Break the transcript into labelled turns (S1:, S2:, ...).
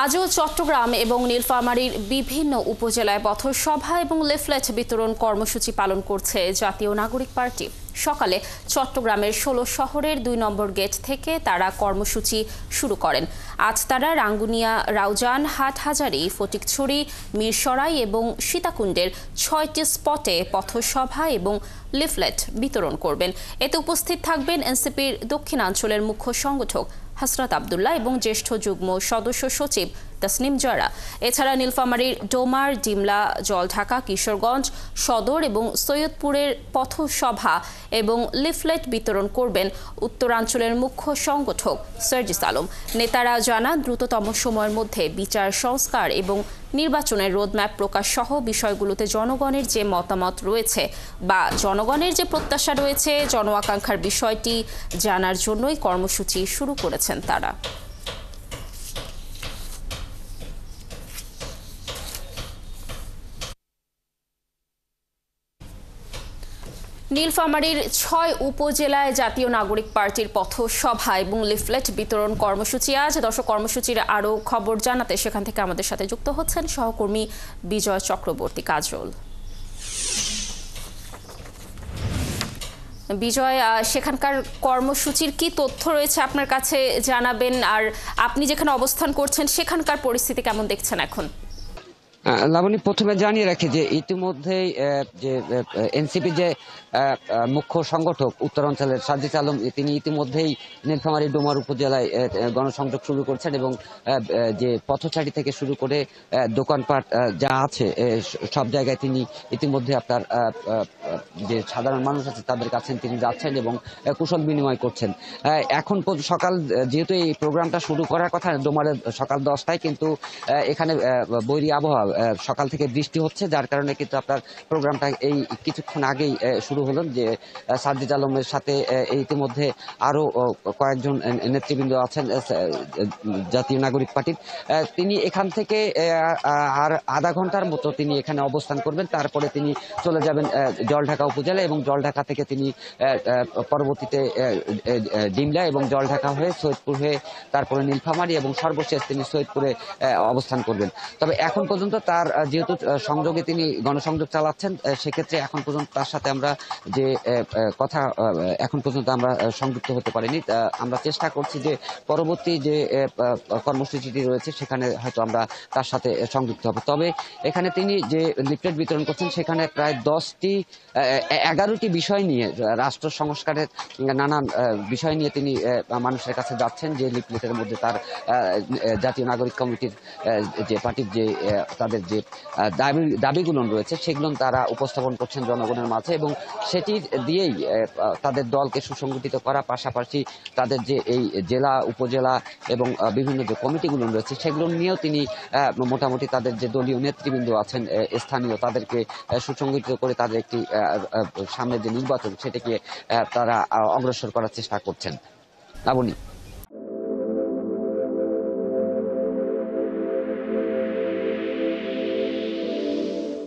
S1: আজও চট্টগ্রাম এবং নীলফামারীর বিভিন্ন উপজেলায় পথসভা এবং লিফলেট বিতরণ কর্মসূচি পালন করছে জাতীয় নাগরিক পার্টি। সকালে চট্টগ্রামের ১৬ শহরের ২ নম্বর গেট থেকে তারা কর্মসূচি শুরু করেন। আজ তারা রাঙ্গুনিয়া, রাউজান, হাটহাজারী, ফটিকছড়ি, মিরসরাই এবং সীতাকুণ্ডের ৬টি স্পটে পথসভা এবং লিফলেট বিতরণ করবেন। এতে উপস্থিত থাকবেন এনসিপির দক্ষিণাঞ্চলের মুখ্য সংগঠক হাসরাত আব্দুল্লাহ এবং জ্যেষ্ঠ যুগ্ম সদস্য সচিব তাসনিম জয়রা। এছাড়া নীলফামারীর ডোমার, ডিমলা, জলঢাকা, কিশোরগঞ্জ সদর এবং সৈয়দপুরের পথসভা এবং লিফলেট বিতরণ করবেন উত্তরাঞ্চলের মুখ্য সংগঠক সার্জিস আলম। নেতারা জানান, দ্রুততম সময়ের মধ্যে বিচার সংস্কার এবং নির্বাচনের রোডম্যাপ প্রকাশ সহ বিষয়গুলোতে জনগণের যে মতামত রয়েছে বা জনগণের যে প্রত্যাশা রয়েছে, জন আকাঙ্ক্ষার বিষয়টি জানার জন্যই কর্মসূচি শুরু করেছেন তারা। নীলফামারীর ৬ উপজেলায় জাতীয় নাগরিক পার্টির পথসভা এবং লিফলেট বিতরণ কর্মসূচি আজ। দর্শক, কর্মসূচির আরও খবর জানাতে সেখান থেকে আমাদের সাথে যুক্ত হচ্ছেন সহকর্মী বিজয় চক্রবর্তী। কাজল, বিজয়, সেখানকার কর্মসূচির কি তথ্য রয়েছে আপনার কাছে জানাবেন, আর আপনি যেখানে অবস্থান করছেন সেখানকার পরিস্থিতি কেমন দেখছেন এখন?
S2: লাবণী, প্রথমে জানিয়ে রাখি যে ইতিমধ্যেই যে এনসিপি যে মুখ্য সংগঠক উত্তরাঞ্চলের সার্জিস আলম, তিনি ইতিমধ্যেই নীলফামারী ডোমার উপজেলায় গণসংযোগ শুরু করছেন এবং যে পথচারী থেকে শুরু করে দোকানপাট যা আছে সব জায়গায় তিনি ইতিমধ্যে আপনার যে সাধারণ মানুষ আছে তাদের কাছে তিনি যাচ্ছেন এবং কুশল বিনিময় করছেন। এখন সকাল, যেহেতু এই প্রোগ্রামটা শুরু করার কথা ডোমারের সকাল 10টায়, কিন্তু এখানে বৈরী আবহাওয়া, সকাল থেকে বৃষ্টি হচ্ছে, যার কারণে কিন্তু আপনার প্রোগ্রামটা এই কিছুক্ষণ আগেই শুরু হলো। যে সার্জিস আলমের সাথে ইতিমধ্যে আরো কয়েকজন নেতৃবৃন্দ আছেন জাতীয় নাগরিক পার্টির, তিনি এখান থেকে আর আধা ঘন্টার মতো তিনি এখানে অবস্থান করবেন। তারপরে তিনি চলে যাবেন জলঢাকা উপজেলা এবং জলঢাকা থেকে তিনি পরবর্তীতে ডিমলা এবং জলঢাকা হয়ে সৈয়দপুর হয়ে তারপরে নীলফামারী এবং সর্বশেষ তিনি সৈয়দপুরে অবস্থান করবেন। তবে এখন পর্যন্ত তার যেহেতু সংযোগে তিনি গণসংযোগ চালাচ্ছেন, সেক্ষেত্রে এখন পর্যন্ত তার সাথে আমরা যে কথা এখন পর্যন্ত আমরা সংযুক্ত হতে পারিনি। আমরা চেষ্টা করছি যে পরবর্তী যে কর্মসূচিটি রয়েছে সেখানে হয়তো আমরা তার সাথে সংযুক্ত হব। তবে এখানে তিনি যে লিফলেট বিতরণ করছেন সেখানে প্রায় 11টি বিষয় নিয়ে, রাষ্ট্র সংস্কারের নানান বিষয় নিয়ে তিনি মানুষের কাছে যাচ্ছেন। যে লিফলেটের মধ্যে তার জাতীয় নাগরিক কমিটির যে পার্টির যে তাদের যে দাবিগুলো রয়েছে সেগুলো তারা উপস্থাপন করছেন জনগণের মাঝে এবং সেটি দিয়েই তাদের দলকে সুসংগঠিত করা, পাশাপাশি তাদের যে এই জেলা, উপজেলা এবং বিভিন্ন যে কমিটিগুলো রয়েছে সেগুলো নিয়েও তিনি মোটামুটি তাদের যে দলীয় নেতৃবৃন্দ আছেন স্থানীয়, তাদেরকে সুসংগঠিত করে তাদের একটি সামনের যে নির্বাচন সেটাকে তারা অগ্রসর করার চেষ্টা করছেন। লাবণী।